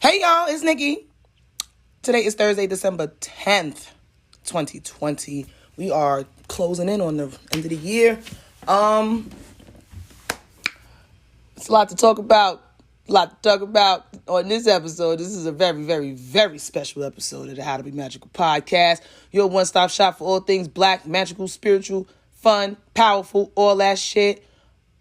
Hey y'all, it's Nikki. Today is Thursday, December 10th, 2020. We are closing in on the end of the year. It's a lot to talk about. On this episode. This is a very, very, very special episode of the How to Be Magical podcast. Your one-stop shop for all things black, magical, spiritual, fun, powerful, all that shit.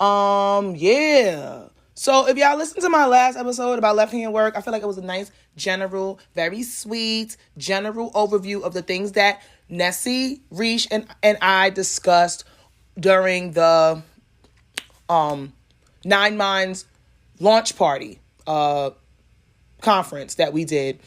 Yeah. So if y'all listened to my last episode about left-hand work, I feel like it was a nice, general, very sweet, general overview of the things that Nessie, Rish, and I discussed during the Nine Minds launch party conference that we did.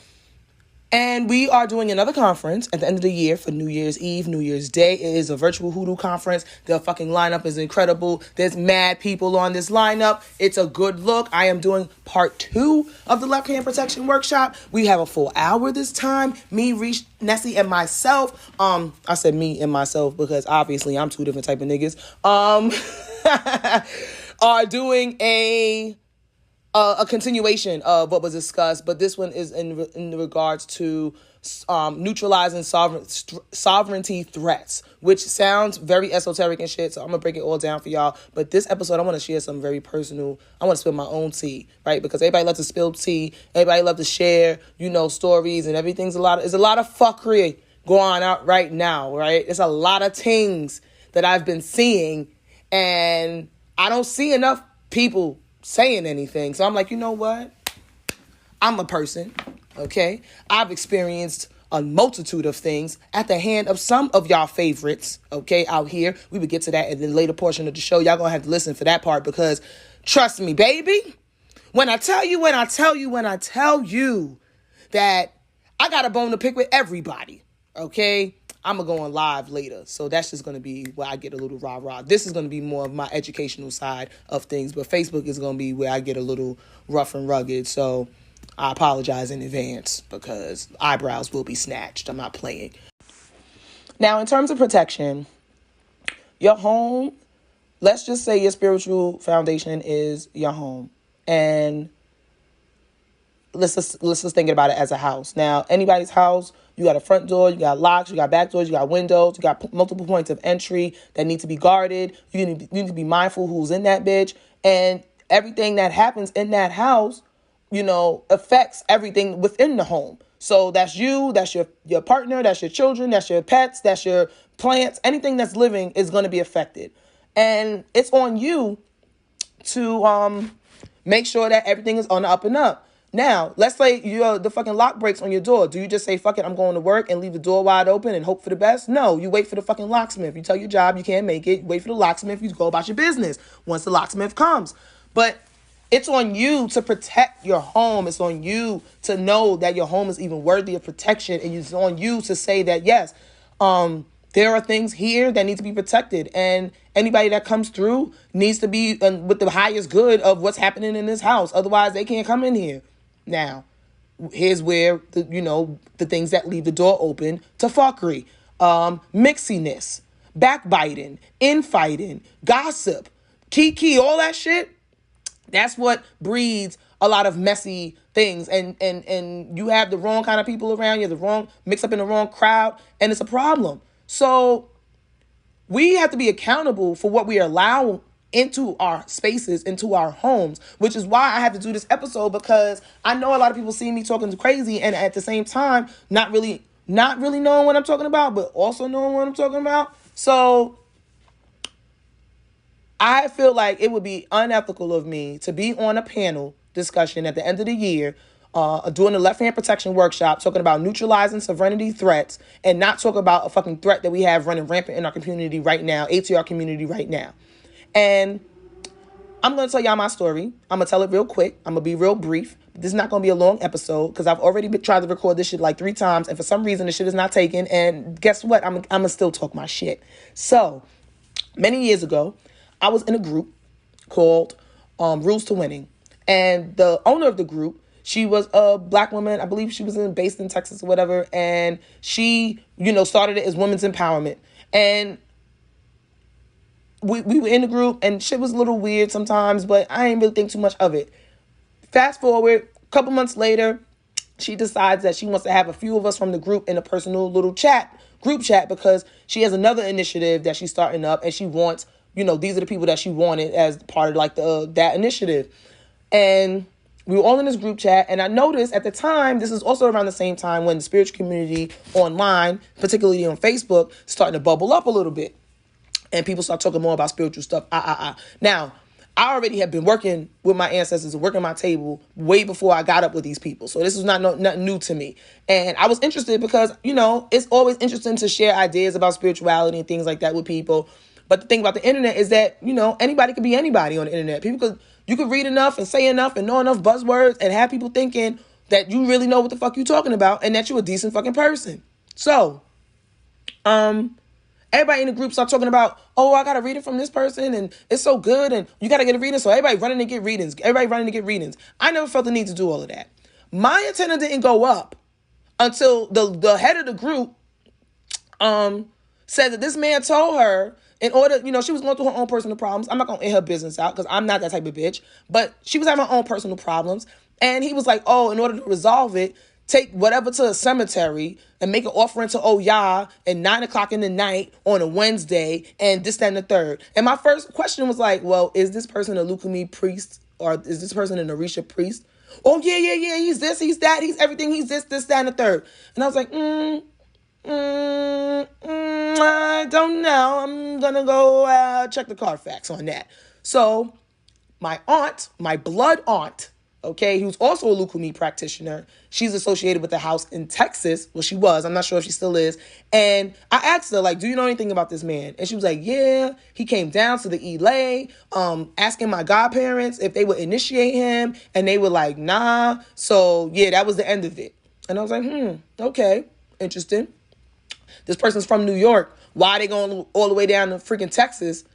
And we are doing another conference at the end of the year for New Year's Eve, New Year's Day. It is a virtual hoodoo conference. The fucking lineup is incredible. There's mad people on this lineup. It's a good look. I am doing part 2 of the left hand protection workshop. We have a full hour this time. Me, Rish, Nessie, and myself. I said me and myself because obviously I'm two different type of niggas. Are doing a continuation of what was discussed, but this one is in regards to neutralizing sovereignty threats, which sounds very esoteric and shit, so I'm gonna break it all down for y'all. But this episode, I want to share something very personal. I want to spill my own tea, right? Because everybody loves to spill tea, everybody loves to share, stories, and everything's a lot of fuckery going out right now, right? It's a lot of things that I've been seeing, and I don't see enough people saying anything. So I'm like, you know what? I'm a person, okay? I've experienced a multitude of things at the hand of some of y'all favorites, okay, out here. We would get to that in the later portion of the show. Y'all gonna have to listen for that part because trust me, baby, when I tell you that I got a bone to pick with everybody, okay? I'm going to go on live later. So that's just going to be where I get a little rah-rah. This is going to be more of my educational side of things. But Facebook is going to be where I get a little rough and rugged. So I apologize in advance because eyebrows will be snatched. I'm not playing. Now, in terms of protection, your home, let's just say your spiritual foundation is your home. And let's just think about it as a house. Now, anybody's house, you got a front door, you got locks, you got back doors, you got windows, you got multiple points of entry that need to be guarded. You need to be mindful who's in that bitch. And everything that happens in that house, affects everything within the home. So that's you, that's your partner, that's your children, that's your pets, that's your plants. Anything that's living is going to be affected. And it's on you to make sure that everything is on the up and up. Now, let's say the fucking lock breaks on your door. Do you just say, fuck it, I'm going to work and leave the door wide open and hope for the best? No, you wait for the fucking locksmith. You tell your job you can't make it. You wait for the locksmith. You go about your business once the locksmith comes. But it's on you to protect your home. It's on you to know that your home is even worthy of protection. And it's on you to say that, yes, there are things here that need to be protected. And anybody that comes through needs to be with the highest good of what's happening in this house. Otherwise, they can't come in here. Now, here's where, the things that leave the door open to fuckery, mixiness, backbiting, infighting, gossip, kiki, all that shit. That's what breeds a lot of messy things. And you have the wrong kind of people around you, mix up in the wrong crowd, and it's a problem. So we have to be accountable for what we allow into our spaces, into our homes, which is why I have to do this episode, because I know a lot of people see me talking crazy and at the same time not really knowing what I'm talking about, but also knowing what I'm talking about. So I feel like it would be unethical of me to be on a panel discussion at the end of the year doing a left hand protection workshop, talking about neutralizing sovereignty threats, and not talk about a fucking threat that we have running rampant in our community right now, ATR community right now. And I'm going to tell y'all my story. I'm going to tell it real quick. I'm going to be real brief. This is not going to be a long episode because I've already tried to record this shit like 3 times. And for some reason, the shit is not taken. And guess what? I'm going to still talk my shit. So many years ago, I was in a group called Rules to Winning. And the owner of the group, she was a black woman. I believe she was based in Texas or whatever. And she, started it as women's empowerment. And we were in the group and shit was a little weird sometimes, but I didn't really think too much of it. Fast forward, a couple months later, she decides that she wants to have a few of us from the group in a personal little group chat, because she has another initiative that she's starting up, and she wants, these are the people that she wanted as part of like that initiative. And we were all in this group chat, and I noticed at the time, this is also around the same time when the spiritual community online, particularly on Facebook, starting to bubble up a little bit. And people start talking more about spiritual stuff. Now, I already have been working with my ancestors and working my table way before I got up with these people. So this was nothing new to me. And I was interested because, it's always interesting to share ideas about spirituality and things like that with people. But the thing about the internet is that, anybody could be anybody on the internet. You could read enough and say enough and know enough buzzwords and have people thinking that you really know what the fuck you're talking about and that you're a decent fucking person. So, everybody in the group start talking about, oh, I got to read it from this person, and it's so good, and you got to get a reading. So everybody running to get readings. I never felt the need to do all of that. My antenna didn't go up until the head of the group said that this man told her, in order, she was going through her own personal problems. I'm not going to air her business out because I'm not that type of bitch. But she was having her own personal problems. And he was like, oh, in order to resolve it, take whatever to a cemetery and make an offering to Yah at 9:00 in the night on a Wednesday and this, that, and the third. And my first question was like, well, is this person a Lukumi priest, or is this person an Orisha priest? Oh, yeah. He's this, he's that, he's everything. He's this, that, and the third. And I was like, I don't know. I'm going to go check the Carfax on that. So my aunt, my blood aunt, okay, who's also a Lukumi practitioner, she's associated with the house in Texas. Well, she was. I'm not sure if she still is. And I asked her, like, do you know anything about this man? And she was like, yeah, he came down to the LA, asking my godparents if they would initiate him. And they were like, nah. So, yeah, that was the end of it. And I was like, okay, interesting. This person's from New York. Why are they going all the way down to freaking Texas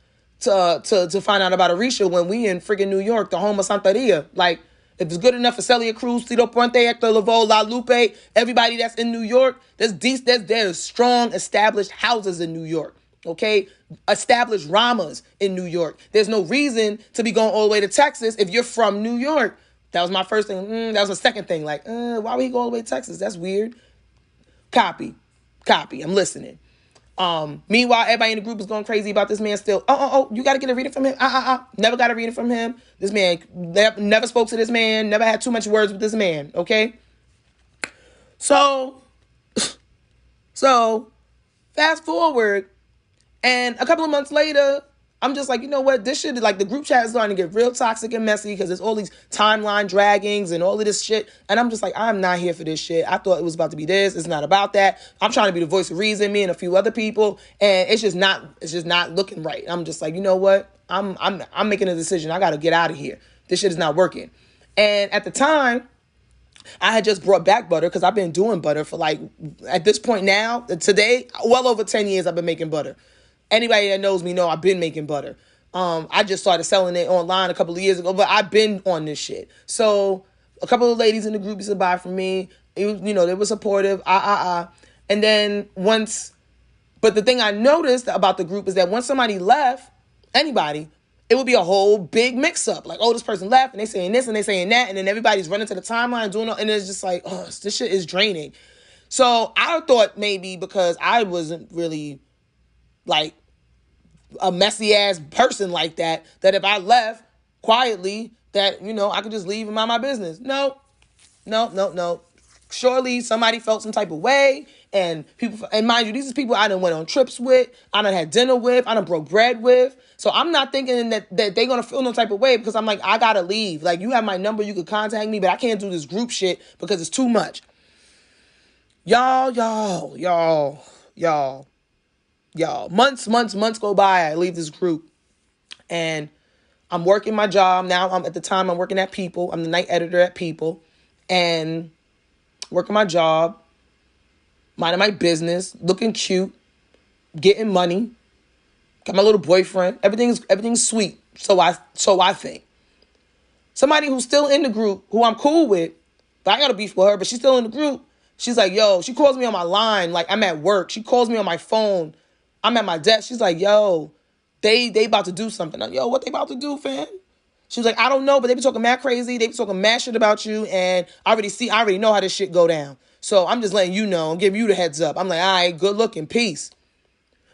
to find out about Orisha when we in freaking New York, the home of Santeria? Like, if it's good enough for Celia Cruz, Tito Puente, Hector Lavoe, La Lupe, everybody that's in New York, there's strong established houses in New York, okay? Established Ramas in New York. There's no reason to be going all the way to Texas if you're from New York. That was my first thing. That was my second thing. Like, why would he go all the way to Texas? That's weird. Copy. I'm listening. Meanwhile, everybody in the group is going crazy about this man still. You got to get a reading from him. Never got a reading from him. This man, never spoke to this man, never had too much words with this man, okay? So fast forward, and a couple of months later, I'm just like, you know what? This shit, like, the group chat is starting to get real toxic and messy because there's all these timeline draggings and all of this shit. And I'm just like, I'm not here for this shit. I thought it was about to be this. It's not about that. I'm trying to be the voice of reason, me and a few other people. And it's just not looking right. I'm just like, you know what? I'm making a decision. I got to get out of here. This shit is not working. And at the time, I had just brought back butter because I've been doing butter for, like, at this point now, today, well over 10 years I've been making butter. Anybody that knows me know I've been making butter. I just started selling it online a couple of years ago, but I've been on this shit. So a couple of ladies in the group used to buy from me. It was, they were supportive. And then but the thing I noticed about the group is that once somebody left, anybody, it would be a whole big mix up. Like, oh, this person left and they saying this and they saying that. And then everybody's running to the timeline doing all, and it's just like, oh, this shit is draining. So I thought maybe because I wasn't really like a messy ass person like that if I left quietly, that, I could just leave and mind my business. No. Surely somebody felt some type of way, and people, and mind you, these are people I done went on trips with, I done had dinner with, I done broke bread with. So I'm not thinking that they're going to feel no type of way, because I'm like, I got to leave. Like, you have my number, you could contact me, but I can't do this group shit because it's too much. Y'all. Months go by. I leave this group and I'm working my job. Now I'm working at People. I'm the night editor at People and working my job, minding my business, looking cute, getting money, got my little boyfriend. Everything's sweet. So I think. Somebody who's still in the group, who I'm cool with, but I got a beef with her, but she's still in the group. She's like, yo, she calls me on my line. Like, I'm at work. She calls me on my phone. I'm at my desk. She's like, yo, they about to do something. Yo, what they about to do, fam? She was like, I don't know, but they be talking mad crazy. They be talking mad shit about you. And I already know how this shit go down. So I'm just letting you know and give you the heads up. I'm like, all right, good looking, peace.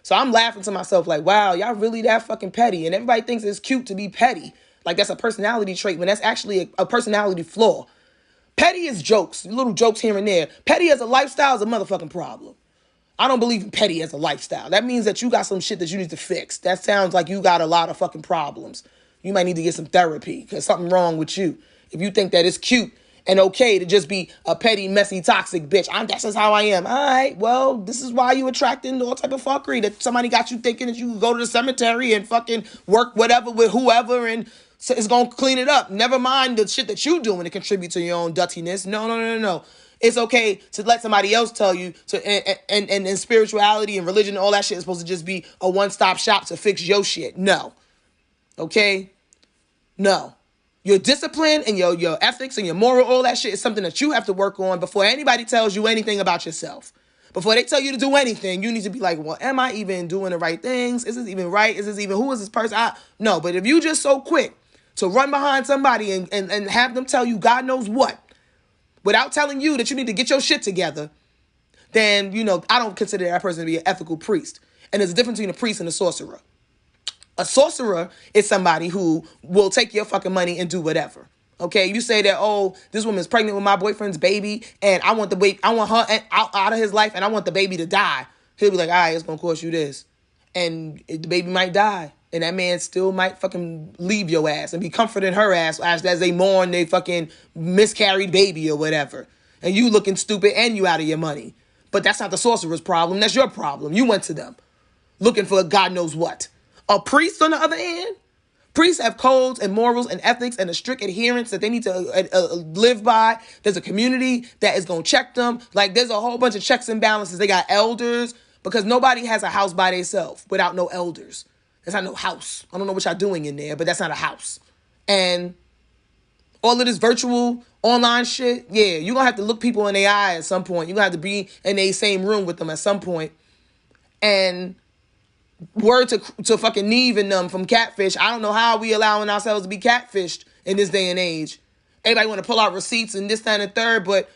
So I'm laughing to myself like, wow, y'all really that fucking petty. And everybody thinks it's cute to be petty. Like that's a personality trait when that's actually a personality flaw. Petty is jokes, little jokes here and there. Petty as a lifestyle is a motherfucking problem. I don't believe in petty as a lifestyle. That means that you got some shit that you need to fix. That sounds like you got a lot of fucking problems. You might need to get some therapy because something wrong with you. If you think that it's cute and okay to just be a petty, messy, toxic bitch. That's just how I am. All right, well, this is why you attracting all type of fuckery. That somebody got you thinking that you can go to the cemetery and fucking work whatever with whoever and so it's going to clean it up. Never mind the shit that you doing to contribute to your own dirtiness. No. It's okay to let somebody else tell you to, and spirituality and religion and all that shit is supposed to just be a one-stop shop to fix your shit. No. Okay? No. Your discipline and your ethics and your moral, all that shit is something that you have to work on before anybody tells you anything about yourself. Before they tell you to do anything, you need to be like, well, am I even doing the right things? Is this even right? Who is this person? No, but if you just so quick to run behind somebody and have them tell you God knows what, without telling you that you need to get your shit together, then, I don't consider that person to be an ethical priest. And there's a difference between a priest and a sorcerer. A sorcerer is somebody who will take your fucking money and do whatever. Okay, you say that, oh, this woman's pregnant with my boyfriend's baby, and I want her out of his life, and I want the baby to die. He'll be like, all right, it's gonna cost you this, and the baby might die, and that man still might fucking leave your ass and be comforting her ass as they mourn their fucking miscarried baby or whatever, and you looking stupid and you out of your money. But that's not the sorcerer's problem. That's your problem. You went to them looking for God knows what. A priest, on the other hand, priests have codes and morals and ethics and a strict adherence that they need to live by. There's a community that is going to check them. Like, there's a whole bunch of checks and balances. They got elders because nobody has a house by themselves without no elders. That's not no house. I don't know what y'all doing in there, but that's not a house. And all of this virtual online shit, yeah, you're going to have to look people in their eye at some point. You're going to have to be in the same room with them at some point. And word to fucking Neve and them from Catfish. I don't know how we allowing ourselves to be catfished in this day and age. Everybody want to pull out receipts and this, that, and the third, but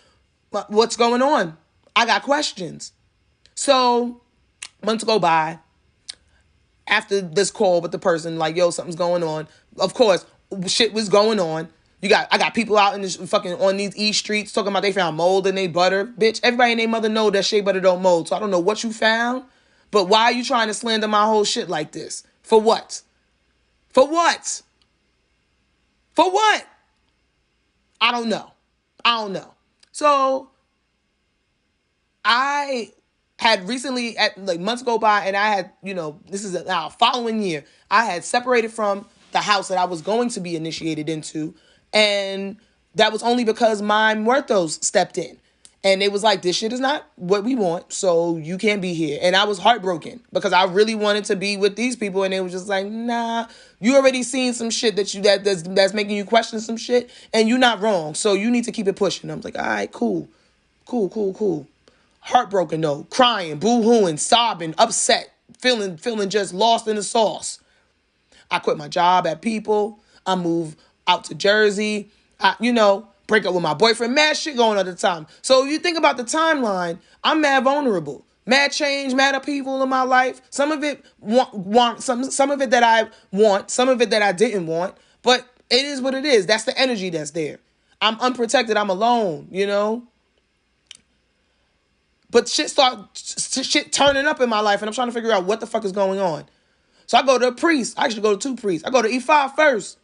what's going on? I got questions. So months go by after this call with the person, like, yo, something's going on. Of course, shit was going on. I got people out in this fucking on these East streets talking about they found mold in their butter. Bitch, everybody and their mother know that shea butter don't mold. So I don't know what you found. But why are you trying to slander my whole shit like this? For what? For what? For what? I don't know. So I had recently, months go by, and I had, this is now following year, I had separated from the house that I was going to be initiated into. And that was only because my muertos stepped in. And it was like, this shit is not what we want, so you can't be here. And I was heartbroken because I really wanted to be with these people, and they was just like, nah, you already seen some shit that's making you question some shit, and you're not wrong, so you need to keep it pushing. I was like, all right, cool. Heartbroken though, crying, boo-hooing, sobbing, upset, feeling just lost in the sauce. I quit my job at People. I moved out to Jersey. Break up with my boyfriend, mad shit going on at the time. So if you think about the timeline, I'm mad vulnerable, mad change, mad upheaval in my life. Some of it some of it that I want, some of it that I didn't want, but it is what it is. That's the energy that's there. I'm unprotected. I'm alone, But shit turning up in my life, and I'm trying to figure out what the fuck is going on. So I go to a priest. I actually go to two priests. I go to E5 first.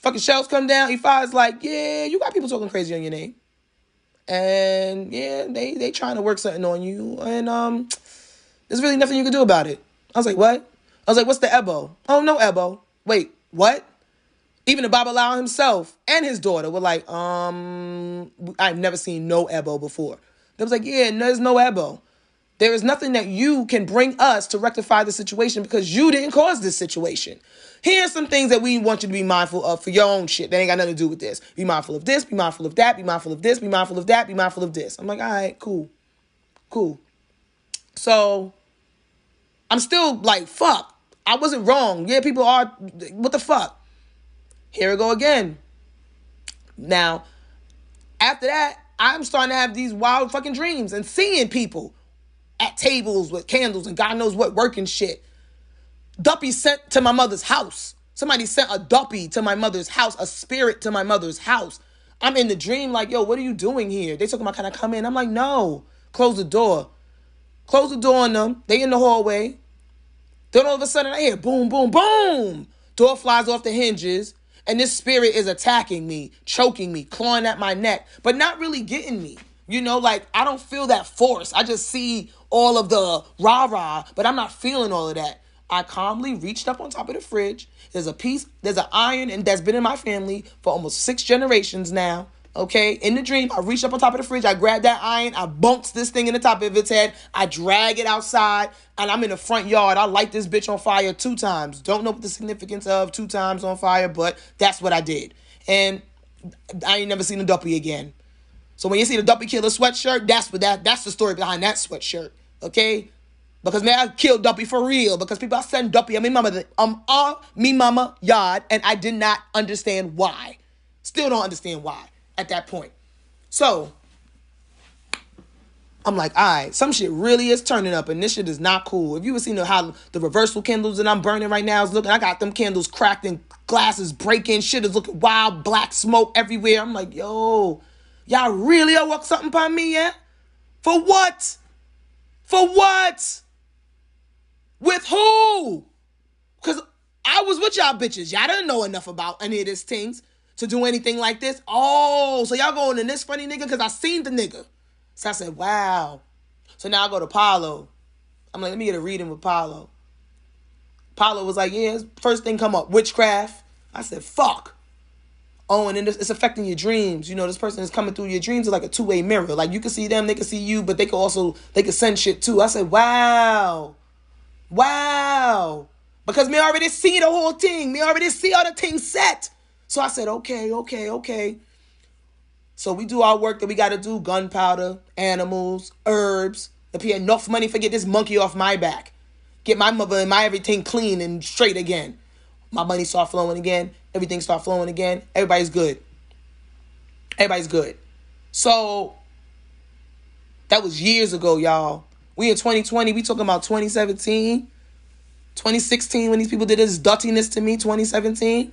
Fucking shells come down. E5 is like, yeah, you got people talking crazy on your name. And yeah, they trying to work something on you. And there's really nothing you can do about it. I was like, what? I was like, what's the Ebo? Oh, no Ebo. Wait, what? Even the Babalawo himself and his daughter were like, I've never seen no Ebo before. They was like, yeah, there's no Ebo. There is nothing that you can bring us to rectify the situation because you didn't cause this situation. Here's some things that we want you to be mindful of for your own shit. That ain't got nothing to do with this. Be mindful of this, be mindful of that, be mindful of this, be mindful of that, be mindful of this. I'm like, all right, cool. So I'm still like, fuck. I wasn't wrong. Yeah, people are, what the fuck? Here we go again. Now, after that, I'm starting to have these wild fucking dreams and seeing people at tables with candles and God knows what working shit. Duppy sent to my mother's house. Somebody sent a duppy to my mother's house, a spirit to my mother's house. I'm in the dream like, yo, what are you doing here? They talking about, can I come in? I'm like, no. Close the door. Close the door on them. They in the hallway. Then all of a sudden I hear boom, boom, boom. Door flies off the hinges. And this spirit is attacking me, choking me, clawing at my neck, but not really getting me. You know, like, I don't feel that force. I just see all of the rah-rah, but I'm not feeling all of that. I calmly reached up on top of the fridge. There's an iron and that's been in my family for almost 6 generations now. Okay, in the dream, I reached up on top of the fridge. I grabbed that iron. I bunks this thing in the top of its head. I drag it outside, and I'm in the front yard. I light this bitch on fire 2 times. Don't know what the significance of 2 times on fire, but that's what I did. And I ain't never seen a duppy again. So when you see the duppy killer sweatshirt, that's the story behind that sweatshirt. Okay, because man, I killed duppy for real. Because people are sending duppy. Me mama yard, and I did not understand why. Still don't understand why. At that point. So, I'm like, all right, some shit really is turning up and this shit is not cool. If you ever seen how the reversal candles that I'm burning right now is looking, I got them candles cracked and glasses breaking, shit is looking wild, black smoke everywhere. I'm like, yo, y'all really work something upon me, yeah? For what? For what? With who? Because I was with y'all bitches. Y'all didn't know enough about any of these things to do anything like this. Oh, so y'all going in this funny nigga? Because I seen the nigga. So I said, wow. So now I go to Paulo. I'm like, let me get a reading with Paulo. Paulo was like, yeah, first thing come up, witchcraft. I said, fuck. Oh, and then it's affecting your dreams. You know, this person is coming through your dreams. It's like a 2-way mirror. Like, you can see them, they can see you, but they can send shit too. I said, wow. Wow. Because me already see the whole thing. Me already see all the things set. So I said, okay. So we do our work that we got to do. Gunpowder, animals, herbs. To pay enough money for get this monkey off my back. Get my mother and my everything clean and straight again. My money start flowing again. Everything start flowing again. Everybody's good. So that was years ago, y'all. We in 2020. We talking about 2017. 2016 when these people did this dirtiness to me. 2017.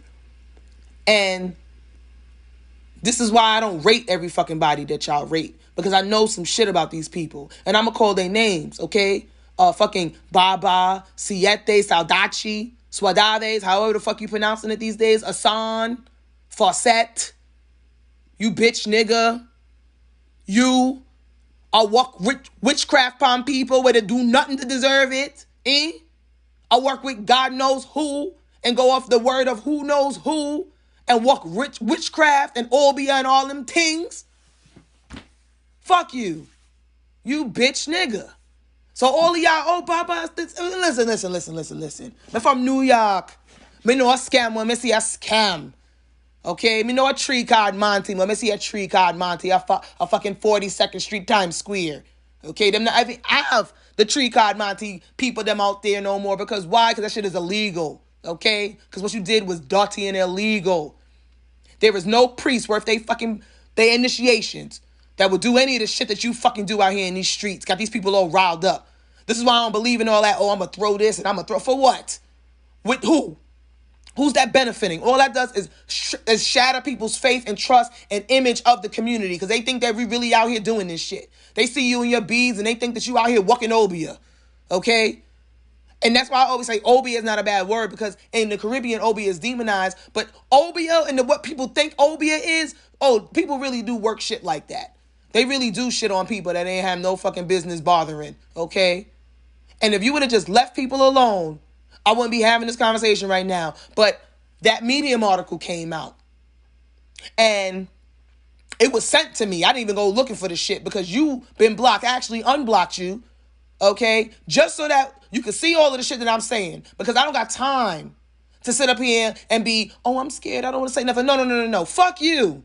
And this is why I don't rate every fucking body that y'all rate. Because I know some shit about these people. And I'm going to call their names, okay? Fucking Baba, Siete, Saudachi, Suadaves, however the fuck you pronouncing it these days. Asan, Fawcett, you bitch nigga. You are walk witchcraft palm people where they do nothing to deserve it. I work with God knows who and go off the word of who knows who. And walk witchcraft and Obeah and all them things. Fuck you. You bitch nigga. So all of y'all, oh, Papa, listen. I'm from New York. Me know a scam when me see a scam. Okay? Me know a tree card Monty when me see a tree card Monty. A fucking 42nd Street Times Square. Okay? Them not even have the tree card Monty people them out there no more. Because why? Because that shit is illegal. Okay? Because what you did was dirty and illegal. There is no priest worth they initiations that would do any of the shit that you fucking do out here in these streets. Got these people all riled up. This is why I don't believe in all that. Oh, I'm going to throw this and I'm going to throw. For what? With who? Who's that benefiting? All that does is shatter people's faith and trust and image of the community because they think that we really out here doing this shit. They see you in your beads and they think that you out here walking Obeah. Okay? And that's why I always say Obeah is not a bad word because in the Caribbean, Obeah is demonized. But Obeah and what people think Obeah is, people really do work shit like that. They really do shit on people that ain't have no fucking business bothering, okay? And if you would have just left people alone, I wouldn't be having this conversation right now. But that Medium article came out. And it was sent to me. I didn't even go looking for the shit because you been blocked. I actually unblocked you, okay? Just so that you can see all of the shit that I'm saying. Because I don't got time to sit up here and be, oh, I'm scared. I don't want to say nothing. No. Fuck you.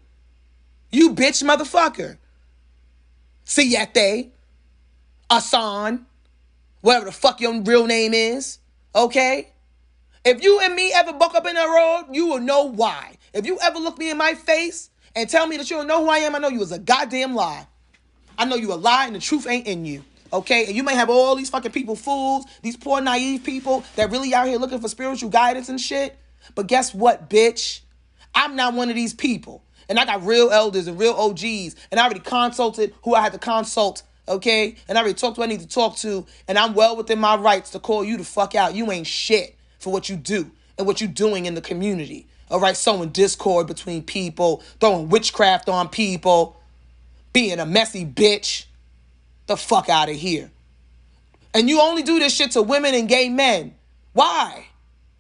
You bitch motherfucker. Siete. Asan. Whatever the fuck your real name is. Okay? If you and me ever buck up in the road, you will know why. If you ever look me in my face and tell me that you don't know who I am, I know you was a goddamn lie. I know you a lie and the truth ain't in you. Okay? And you may have all these fucking people fools, these poor naive people that really out here looking for spiritual guidance and shit. But guess what, bitch? I'm not one of these people. And I got real elders and real OGs. And I already consulted who I had to consult. Okay? And I already talked to who I need to talk to. And I'm well within my rights to call you the fuck out. You ain't shit for what you do and what you're doing in the community. All right? Sowing discord between people. Throwing witchcraft on people. Being a messy bitch. The fuck out of here. And you only do this shit to women and gay men. Why?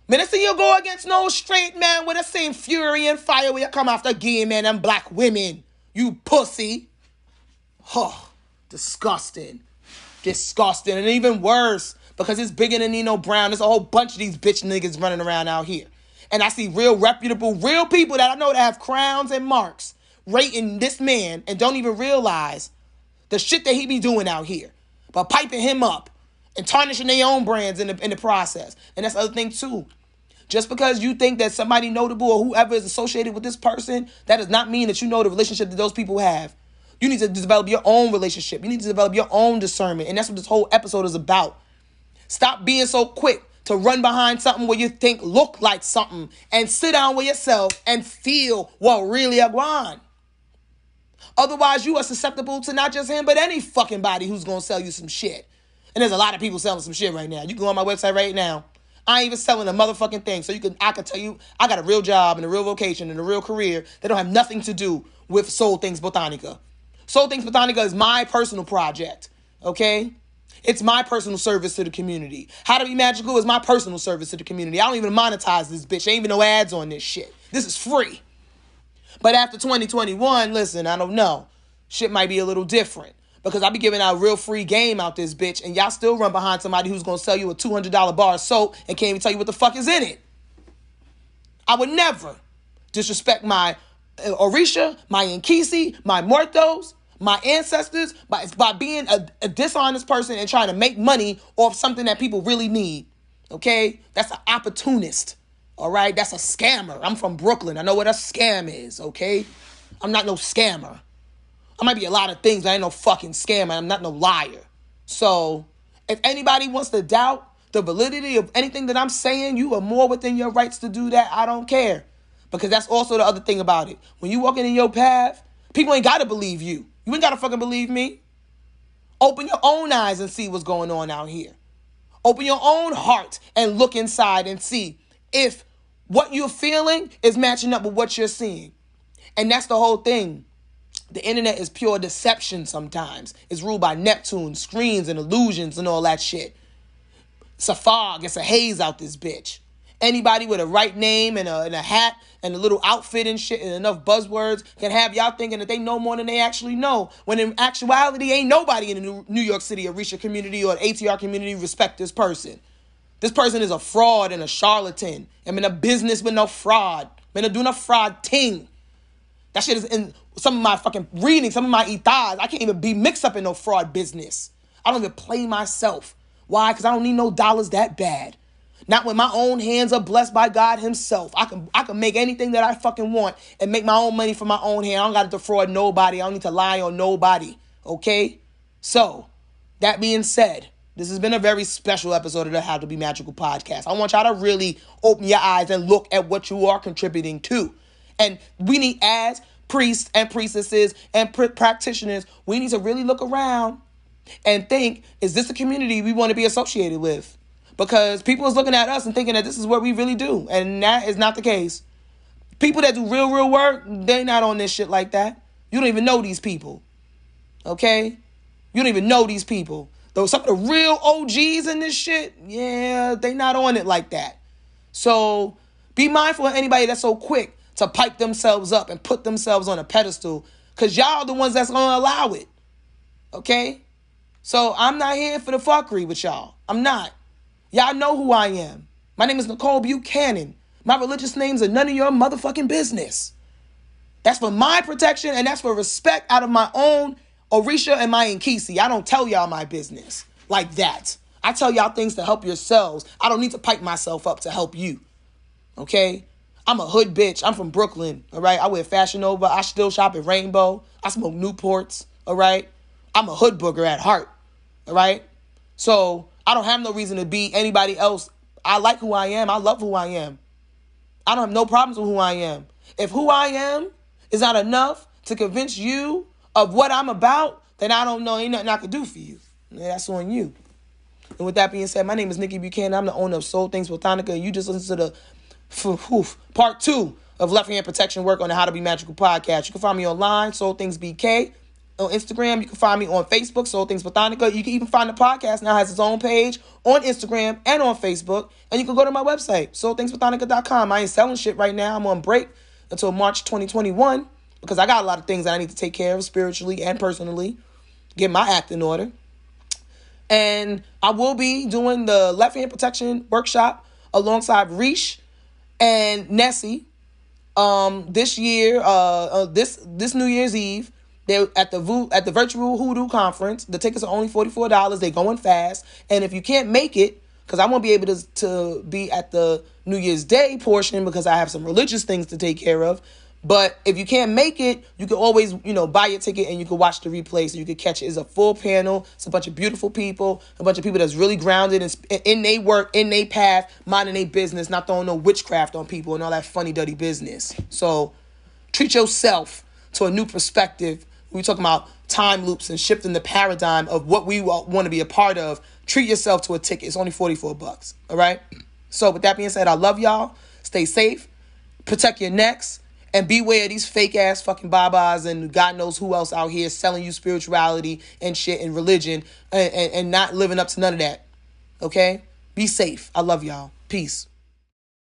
Man, I see you go against no straight man with the same fury and fire when you come after gay men and black women. You pussy. Oh, disgusting. Disgusting. And even worse, because it's bigger than Nino Brown. There's a whole bunch of these bitch niggas running around out here. And I see real reputable, real people that I know that have crowns and marks rating this man and don't even realize the shit that he be doing out here. But piping him up and tarnishing their own brands in the process. And that's the other thing too. Just because you think that somebody notable or whoever is associated with this person, that does not mean that you know the relationship that those people have. You need to develop your own relationship. You need to develop your own discernment. And that's what this whole episode is about. Stop being so quick to run behind something where you think look like something and sit down with yourself and feel what really are going. Otherwise, you are susceptible to not just him, but any fucking body who's going to sell you some shit. And there's a lot of people selling some shit right now. You can go on my website right now. I ain't even selling a motherfucking thing. So I can tell you, I got a real job and a real vocation and a real career that don't have nothing to do with Soul Things Botanica. Soul Things Botanica is my personal project, okay? It's my personal service to the community. How to Be Magical is my personal service to the community. I don't even monetize this bitch. Ain't even no ads on this shit. This is free. But after 2021, listen, I don't know. Shit might be a little different. Because I be giving out real free game out this bitch. And y'all still run behind somebody who's going to sell you a $200 bar of soap and can't even tell you what the fuck is in it. I would never disrespect my Orisha, my Nkisi, my Mortos, my ancestors by being a dishonest person and trying to make money off something that people really need. Okay? That's an opportunist. All right? That's a scammer. I'm from Brooklyn. I know what a scam is. Okay? I'm not no scammer. I might be a lot of things, but I ain't no fucking scammer. I'm not no liar. So, if anybody wants to doubt the validity of anything that I'm saying, you are more within your rights to do that. I don't care. Because that's also the other thing about it. When you walking in your path, people ain't got to believe you. You ain't got to fucking believe me. Open your own eyes and see what's going on out here. Open your own heart and look inside and see if what you're feeling is matching up with what you're seeing. And that's the whole thing. The internet is pure deception sometimes. It's ruled by Neptune, screens and illusions and all that shit. It's a fog. It's a haze out this bitch. Anybody with a right name and a hat and a little outfit and shit and enough buzzwords can have y'all thinking that they know more than they actually know. When in actuality, ain't nobody in the New York City Orisha community or the ATR community respect this person. This person is a fraud and a charlatan. I'm in a business with no fraud. I'm in doing a fraud thing. That shit is in some of my fucking readings, some of my itas. I can't even be mixed up in no fraud business. I don't even play myself. Why? Because I don't need no dollars that bad. Not when my own hands are blessed by God himself. I can make anything that I fucking want and make my own money from my own hand. I don't got to defraud nobody. I don't need to lie on nobody. Okay? So, that being said, this has been a very special episode of the How to Be Magical podcast. I want y'all to really open your eyes and look at what you are contributing to. And we need, as priests and priestesses and practitioners, we need to really look around and think, is this a community we want to be associated with? Because people is looking at us and thinking that this is what we really do. And that is not the case. People that do real work, they not on this shit like that. You don't even know these people. Okay? You don't even know these people. Though some of the real OGs in this shit, yeah, they not on it like that. So be mindful of anybody that's so quick to pipe themselves up and put themselves on a pedestal. Because y'all the ones that's going to allow it. Okay? So I'm not here for the fuckery with y'all. I'm not. Y'all know who I am. My name is Nicole Buchanan. My religious names are none of your motherfucking business. That's for my protection and that's for respect out of my own Orisha and my Nkisi. I don't tell y'all my business like that. I tell y'all things to help yourselves. I don't need to pipe myself up to help you. Okay? I'm a hood bitch. I'm from Brooklyn. All right? I wear Fashion Nova. I still shop at Rainbow. I smoke Newports. All right? I'm a hood booger at heart. All right? So I don't have no reason to be anybody else. I like who I am. I love who I am. I don't have no problems with who I am. If who I am is not enough to convince you of what I'm about, then I don't know. Ain't nothing I could do for you. That's on you. And with that being said, my name is Nikki Buchanan. I'm the owner of Soul Things Botanica, and you just listen to the part 2 of Left Hand Protection Work on the How to Be Magical podcast. You can find me online, Soul Things BK. On Instagram, you can find me on Facebook, Soul Things Botanica. You can even find the podcast now has its own page on Instagram and on Facebook. And you can go to my website, soulthingsbotanica.com. I ain't selling shit right now. I'm on break until March 2021 because I got a lot of things that I need to take care of spiritually and personally. Get my act in order. And I will be doing the Left Hand Protection Workshop alongside Rish and Nessie this year, this New Year's Eve. They're at the virtual Hoodoo conference. The tickets are only $44. They're going fast. And if you can't make it, because I won't be able to be at the New Year's Day portion because I have some religious things to take care of. But if you can't make it, you can always, buy your ticket and you can watch the replay so you can catch it. It's a full panel. It's a bunch of beautiful people, a bunch of people that's really grounded in their work, in their path, minding their business, not throwing no witchcraft on people and all that funny, dirty business. So treat yourself to a new perspective. We're talking about time loops and shifting the paradigm of what we want to be a part of. Treat yourself to a ticket. It's only $44. All right? So with that being said, I love y'all. Stay safe. Protect your necks. And beware of these fake ass fucking babas and God knows who else out here selling you spirituality and shit and religion and not living up to none of that. Okay? Be safe. I love y'all. Peace.